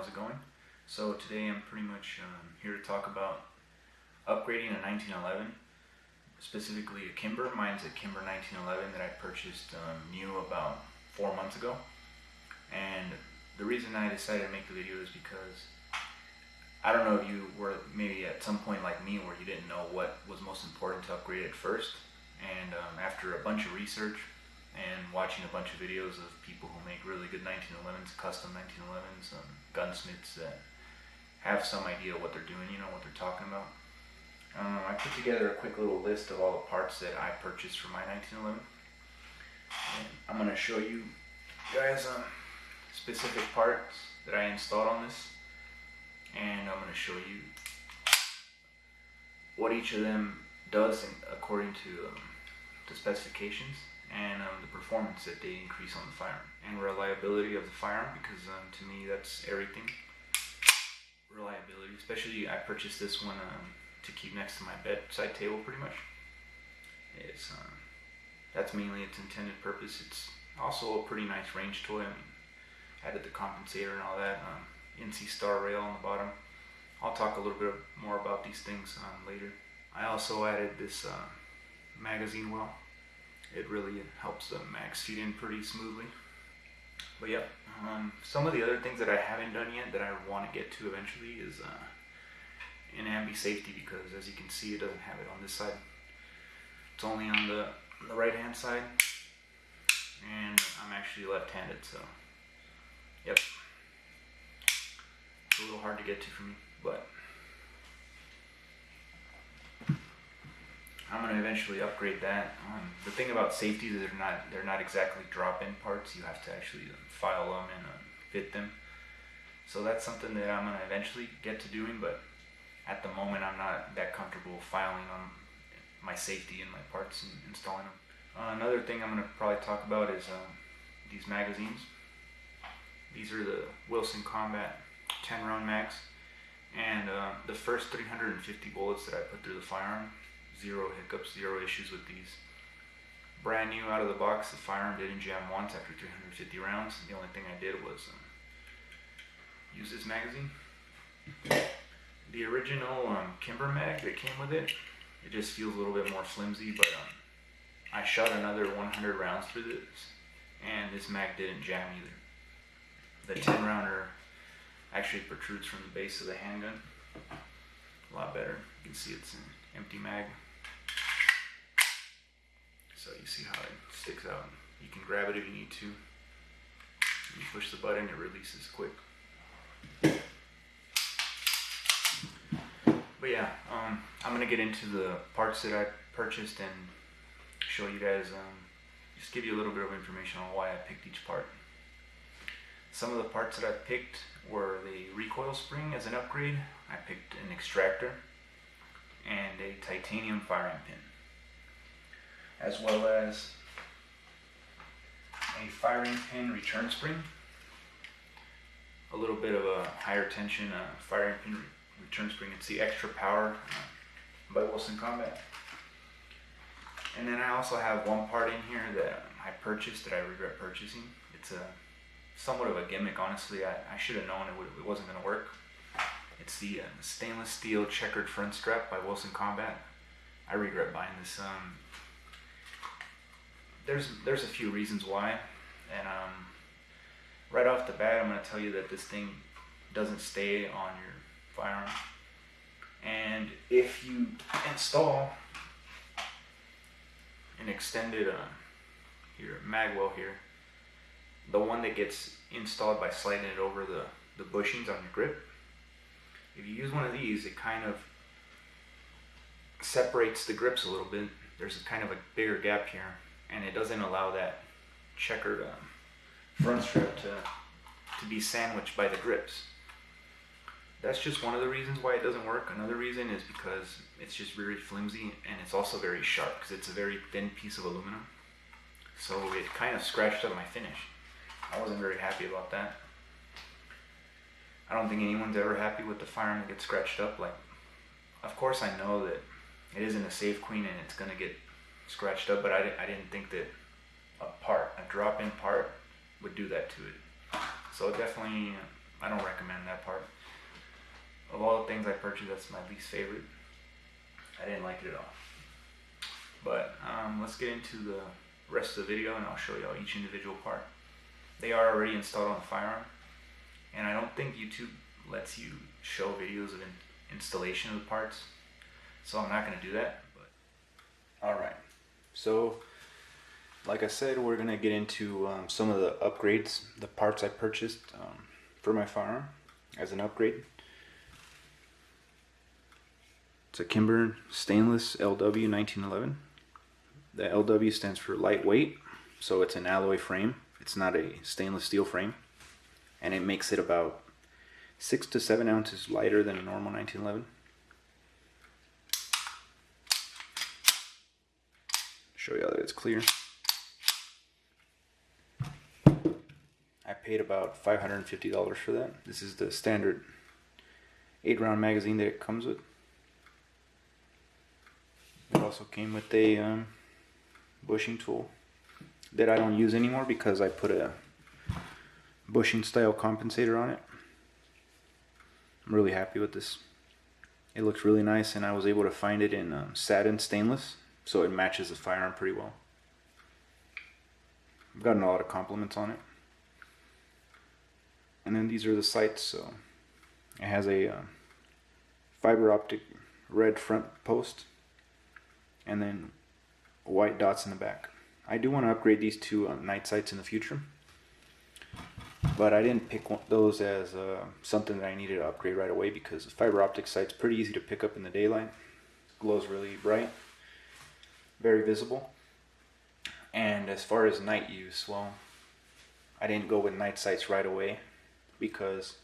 how's it going? So today I'm pretty much here to talk about upgrading a 1911, specifically a Kimber. Mine's a Kimber 1911 that I purchased new about 4 months ago. And the reason I decided to make the video is because I don't know if you were maybe at some point like me where you didn't know what was most important to upgrade at first. And after a bunch of research and watching a bunch of videos of people who make really good 1911s, custom 1911s, gunsmiths that have some idea what they're doing, you know, what they're talking about. I put together a quick little list of all the parts that I purchased for my 1911. And I'm going to show you guys specific parts that I installed on this. And I'm going to show you what each of them does according to the specifications and the performance that they increase on the firearm and reliability of the firearm, because to me that's everything. Reliability, especially I purchased this one to keep next to my bedside table pretty much. It's that's mainly its intended purpose. It's also a pretty nice range toy. I mean, added the compensator and all that, NC Star rail on the bottom. I'll talk a little bit more about these things later. I also added this magazine well. It really helps the mags feed in pretty smoothly. But yeah, some of the other things that I haven't done yet that I want to get to eventually is in ambi safety, because as you can see it doesn't have it on this side. It's only on the right hand side, and I'm actually left-handed, so yep. It's a little hard to get to for me, but I'm going to eventually upgrade that. The thing about safety is they're not exactly drop-in parts. You have to actually file them and fit them. So that's something that I'm going to eventually get to doing, but at the moment I'm not that comfortable filing on my safety and my parts and installing them. Another thing I'm going to probably talk about is these magazines. These are the Wilson Combat 10 round mags, and the first 350 bullets that I put through the firearm, zero hiccups, zero issues with these. Brand new out of the box, the firearm didn't jam once after 350 rounds. The only thing I did was use this magazine. The original Kimber mag that came with it, it just feels a little bit more flimsy, but I shot another 100 rounds through this, and this mag didn't jam either. The 10 rounder actually protrudes from the base of the handgun. A lot better. You can see it's an empty mag. So you see how it sticks out. You can grab it if you need to. You push the button, it releases quick. But yeah, I'm going to get into the parts that I purchased and show you guys, just give you a little bit of information on why I picked each part. Some of the parts that I picked were the recoil spring as an upgrade. I picked an extractor and a titanium firing pin, as well as a firing pin return spring, a little bit of a higher tension firing pin return spring. It's the Extra Power by Wilson Combat. And then I also have one part in here that I purchased that I regret purchasing. It's somewhat of a gimmick, honestly. I should have known it wasn't going to work. It's the stainless steel checkered front strap by Wilson Combat. I regret buying this. There's a few reasons why, and right off the bat I'm going to tell you that this thing doesn't stay on your firearm, and if you install an extended mag well here, the one that gets installed by sliding it over the bushings on your grip, if you use one of these, it kind of separates the grips a little bit. There's a kind of a bigger gap here, and it doesn't allow that checkered front strap to be sandwiched by the grips. That's just one of the reasons why it doesn't work. Another reason is because it's just very flimsy, and it's also very sharp because it's a very thin piece of aluminum. So it kind of scratched up my finish. I wasn't very happy about that. I don't think anyone's ever happy with the firearm that gets scratched up. Like, of course I know that it isn't a safe queen and it's gonna get scratched up, but I didn't think that a drop-in part would do that to it. So definitely I don't recommend that part. Of all the things I purchased, that's my least favorite. I didn't like it at all. But let's get into the rest of the video and I'll show you each individual part. They are already installed on the Firearm, and I don't think YouTube lets you show videos of installation of the parts, so I'm not going to do that. But alright, so like I said, we're going to get into some of the upgrades, the parts I purchased for my Firearm as an upgrade. It's a Kimber stainless LW 1911. The LW stands for lightweight, so it's an alloy frame. It's not a stainless steel frame, and it makes it about 6 to 7 ounces lighter than a normal 1911. Show you how that it's clear. I paid about $550 for that. This is the standard 8-round magazine that it comes with. It also came with a bushing tool that I don't use anymore because I put a bushing style compensator on it. I'm really happy with this. It looks really nice, and I was able to find it in satin stainless, so it matches the Firearm pretty well. I've gotten a lot of compliments on it. And then these are the sights. So it has a fiber optic red front post and then white dots in the back. I do want to upgrade these to night sights in the future, but I didn't pick those as something that I needed to upgrade right away because the fiber optic sight's pretty easy to pick up in the daylight. It glows really bright, very visible. And as far as night use, well, I didn't go with night sights right away because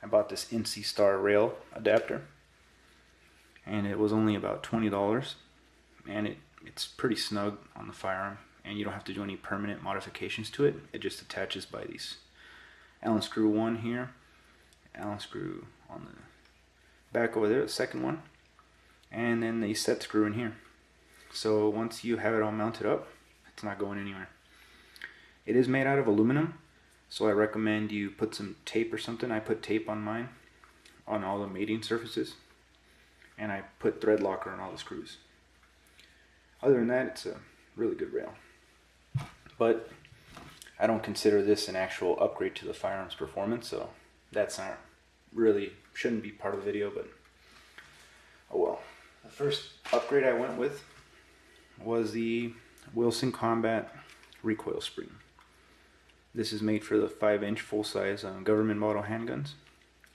I bought this NC Star rail adapter, and it was only about $20, and it's pretty snug on the Firearm, and you don't have to do any permanent modifications to it. It just attaches by these Allen screw one here, Allen screw on the back over there, the second one, and then the set screw in here. So once you have it all mounted up, it's not going anywhere. It is made out of aluminum, so I recommend you put some tape or something. I put tape on mine, on all the mating surfaces, and I put thread locker on all the screws. Other than that, it's a really good rail. But I don't consider this an actual upgrade to the Firearm's performance, so that's not really, shouldn't be part of the video, but oh well. The first upgrade I went with was the Wilson Combat recoil spring. This is made for the 5-inch full-size government model handguns,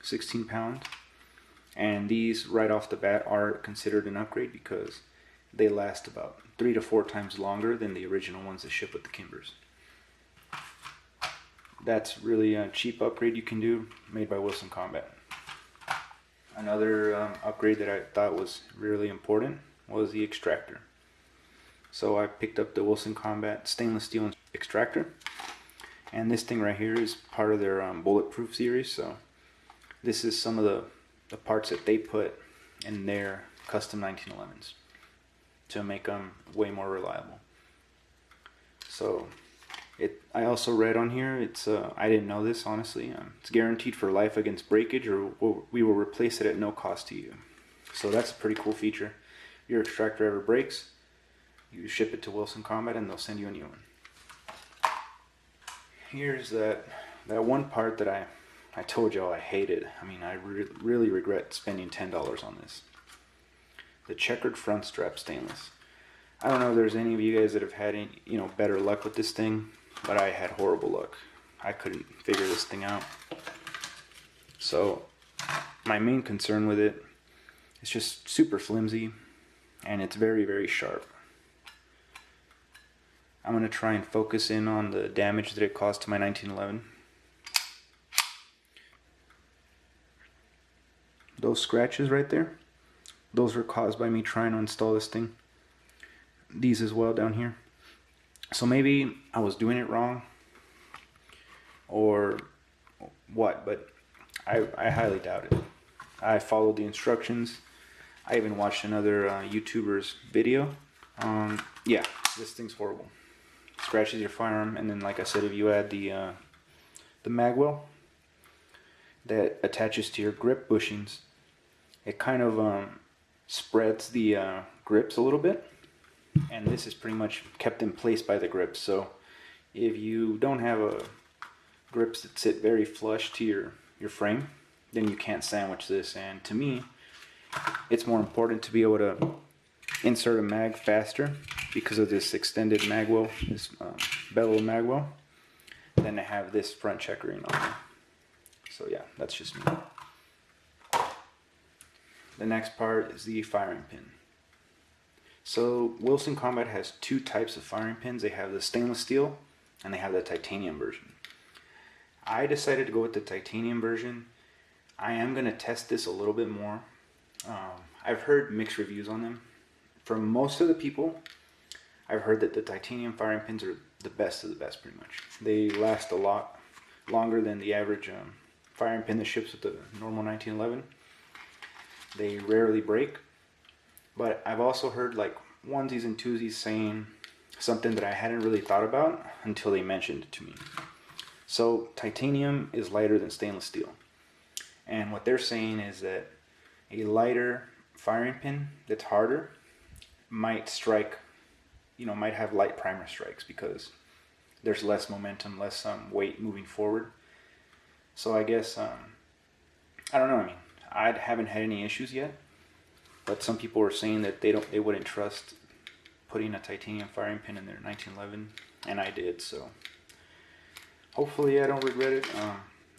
16 pounds, and these right off the bat are considered an upgrade because they last about 3 to 4 times longer than the original ones that ship with the Kimbers. That's really a cheap upgrade you can do, made by Wilson Combat. Another upgrade that I thought was really important was the extractor. So I picked up the Wilson Combat stainless steel extractor, and this thing right here is part of their bulletproof series. So this is some of the parts that they put in their custom 1911s to make them way more reliable. So I also read on here, it's I didn't know this honestly, it's guaranteed for life against breakage, or we will replace it at no cost to you. So that's a pretty cool feature. If your extractor ever breaks, you ship it to Wilson Combat and they'll send you a new one. Here's that one part that I told y'all I hated. I mean, I really regret spending $10 on this. The checkered front strap stainless. I don't know if there's any of you guys that have had any, better luck with this thing, but I had horrible luck. I couldn't figure this thing out. So my main concern with it, it's just super flimsy and it's very, very sharp. I'm going to try and focus in on the damage that it caused to my 1911. Those scratches right there, those were caused by me trying to install this thing. These as well down here. So maybe I was doing it wrong or what, but I highly doubt it. I followed the instructions. I even watched another YouTuber's video. Yeah, this thing's horrible. Scratches your firearm, and then like I said, if you add the magwell, that attaches to your grip bushings. It kind of spreads the grips a little bit, and this is pretty much kept in place by the grips. So if you don't have grips that sit very flush to your frame, then you can't sandwich this. And to me, it's more important to be able to insert a mag faster because of this extended mag well, this bevel mag well, than to have this front checkering on there. So yeah, that's just me. The next part is the firing pin. So Wilson Combat has two types of firing pins. They have the stainless steel and they have the titanium version. I decided to go with the titanium version. I am going to test this a little bit more. I've heard mixed reviews on them. From most of the people, I've heard that the titanium firing pins are the best of the best pretty much. They last a lot longer than the average firing pin that ships with the normal 1911. They rarely break. But I've also heard like onesies and twosies saying something that I hadn't really thought about until they mentioned it to me. So titanium is lighter than stainless steel. And what they're saying is that a lighter firing pin that's harder might strike, might have light primer strikes because there's less momentum, less weight moving forward. So I guess, I don't know, I haven't had any issues yet. But some people were saying that they wouldn't trust putting a titanium firing pin in their 1911, and I did. So hopefully I don't regret it.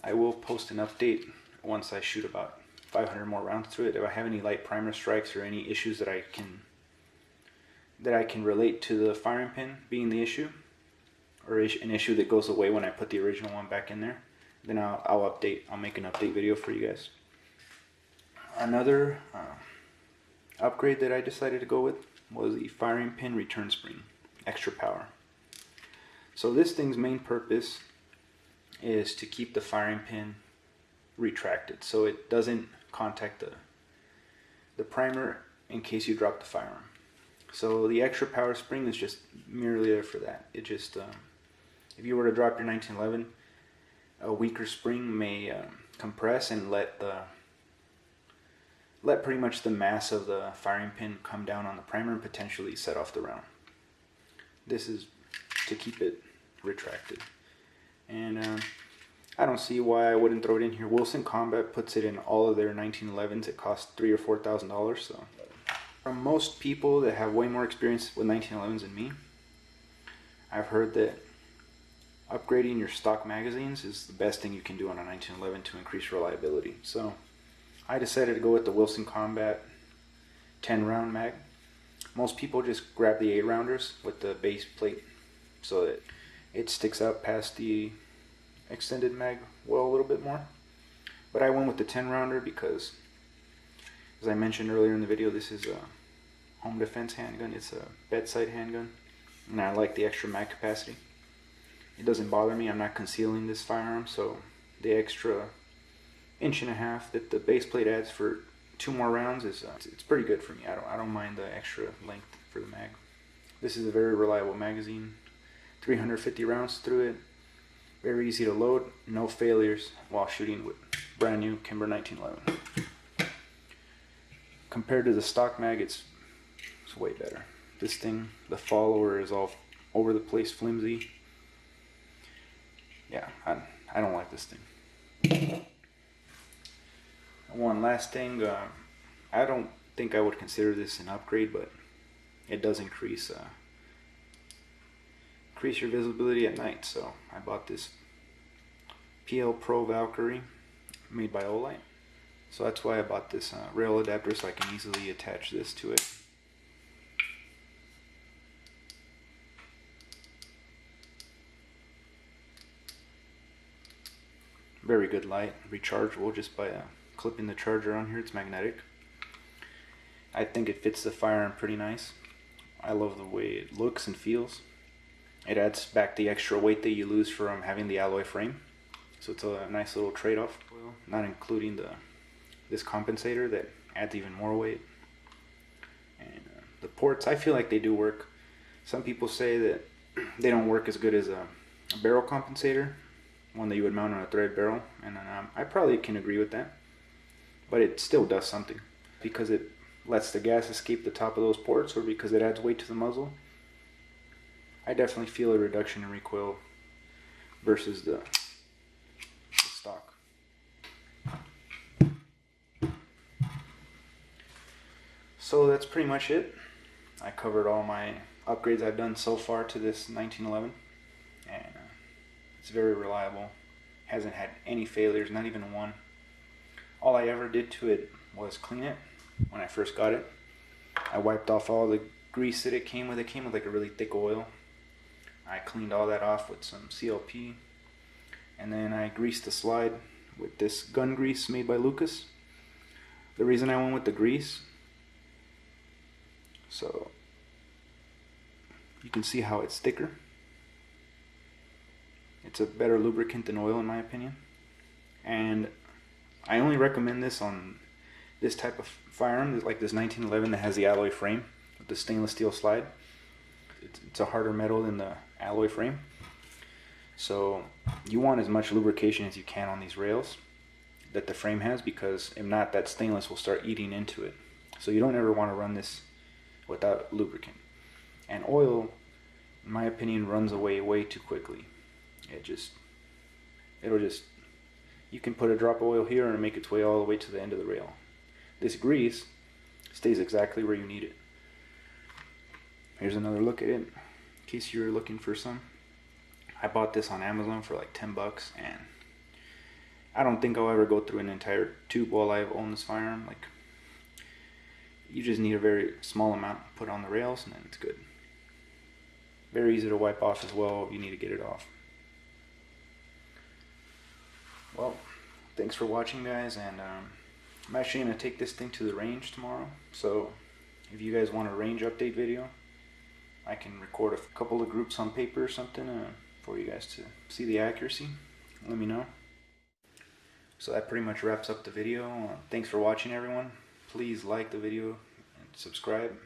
I will post an update once I shoot about 500 more rounds through it. If I have any light primer strikes or any issues that I can relate to the firing pin being the issue, or an issue that goes away when I put the original one back in there, then I'll make an update video for you guys. Another upgrade that I decided to go with was the firing pin return spring, extra power. So this thing's main purpose is to keep the firing pin retracted so it doesn't contact the primer in case you drop the firearm. So the extra power spring is just merely there for that. It just, if you were to drop your 1911, a weaker spring may compress and let pretty much the mass of the firing pin come down on the primer and potentially set off the round. This is to keep it retracted. And I don't see why I wouldn't throw it in here. Wilson Combat puts it in all of their 1911s. It costs $3,000 or $4,000. So from most people that have way more experience with 1911s than me, I've heard that upgrading your stock magazines is the best thing you can do on a 1911 to increase reliability. So I decided to go with the Wilson Combat 10 round mag. Most people just grab the 8 rounders with the base plate so that it sticks out past the extended mag well a little bit more. But I went with the 10 rounder because, as I mentioned earlier in the video, this is a home defense handgun. It's a bedside handgun, and I like the extra mag capacity. It doesn't bother me. I'm not concealing this firearm, so the extra 1.5 inches that the base plate adds for 2 more rounds is it's pretty good for me. I don't mind the extra length for the mag. This is a very reliable magazine. 350 rounds through it. Very easy to load. No failures while shooting with brand new Kimber 1911. Compared to the stock mag, it's way better. This thing, the follower is all over the place, flimsy. Yeah, I don't like this thing. One last thing, I don't think I would consider this an upgrade, but it does increase your visibility at night. So I bought this PL Pro Valkyrie made by Olight. So that's why I bought this rail adapter, so I can easily attach this to it. Very good light, rechargeable just by clipping the charger on here. It's magnetic. I think it fits the firearm pretty nice. I love the way it looks and feels. It adds back the extra weight that you lose from having the alloy frame. So it's a nice little trade-off. Not including this compensator that adds even more weight. And the ports, I feel like they do work. Some people say that they don't work as good as a barrel compensator. one that you would mount on a thread barrel, and I probably can agree with that. But it still does something, because it lets the gas escape the top of those ports, or because it adds weight to the muzzle. I definitely feel a reduction in recoil versus the stock. So that's pretty much it. I covered all my upgrades I've done so far to this 1911, and it's very reliable. Hasn't had any failures, not even one. All I ever did to it was clean it when I first got it. I wiped off all the grease that it came with. It came with like a really thick oil. I cleaned all that off with some CLP, and then I greased the slide with this gun grease made by Lucas. The reason I went with the grease, so you can see how it's thicker. It's a better lubricant than oil in my opinion, and I only recommend this on this type of firearm, like this 1911 that has the alloy frame with the stainless steel slide. It's a harder metal than the alloy frame, so you want as much lubrication as you can on these rails that the frame has, because if not, that stainless will start eating into it. So you don't ever want to run this without lubricant. And oil, in my opinion, runs away way too quickly. It'll just, you can put a drop of oil here and make its way all the way to the end of the rail. This grease stays exactly where you need it. Here's another look at it, in case you're looking for some. I bought this on Amazon for like 10 bucks, and I don't think I'll ever go through an entire tube while I've owned this firearm. Like, you just need a very small amount put on the rails, and then it's good. Very easy to wipe off as well if you need to get it off. Well, thanks for watching, guys, and I'm actually going to take this thing to the range tomorrow, so if you guys want a range update video, I can record a couple of groups on paper or something for you guys to see the accuracy. Let me know. So that pretty much wraps up the video. Thanks for watching, everyone. Please like the video and subscribe.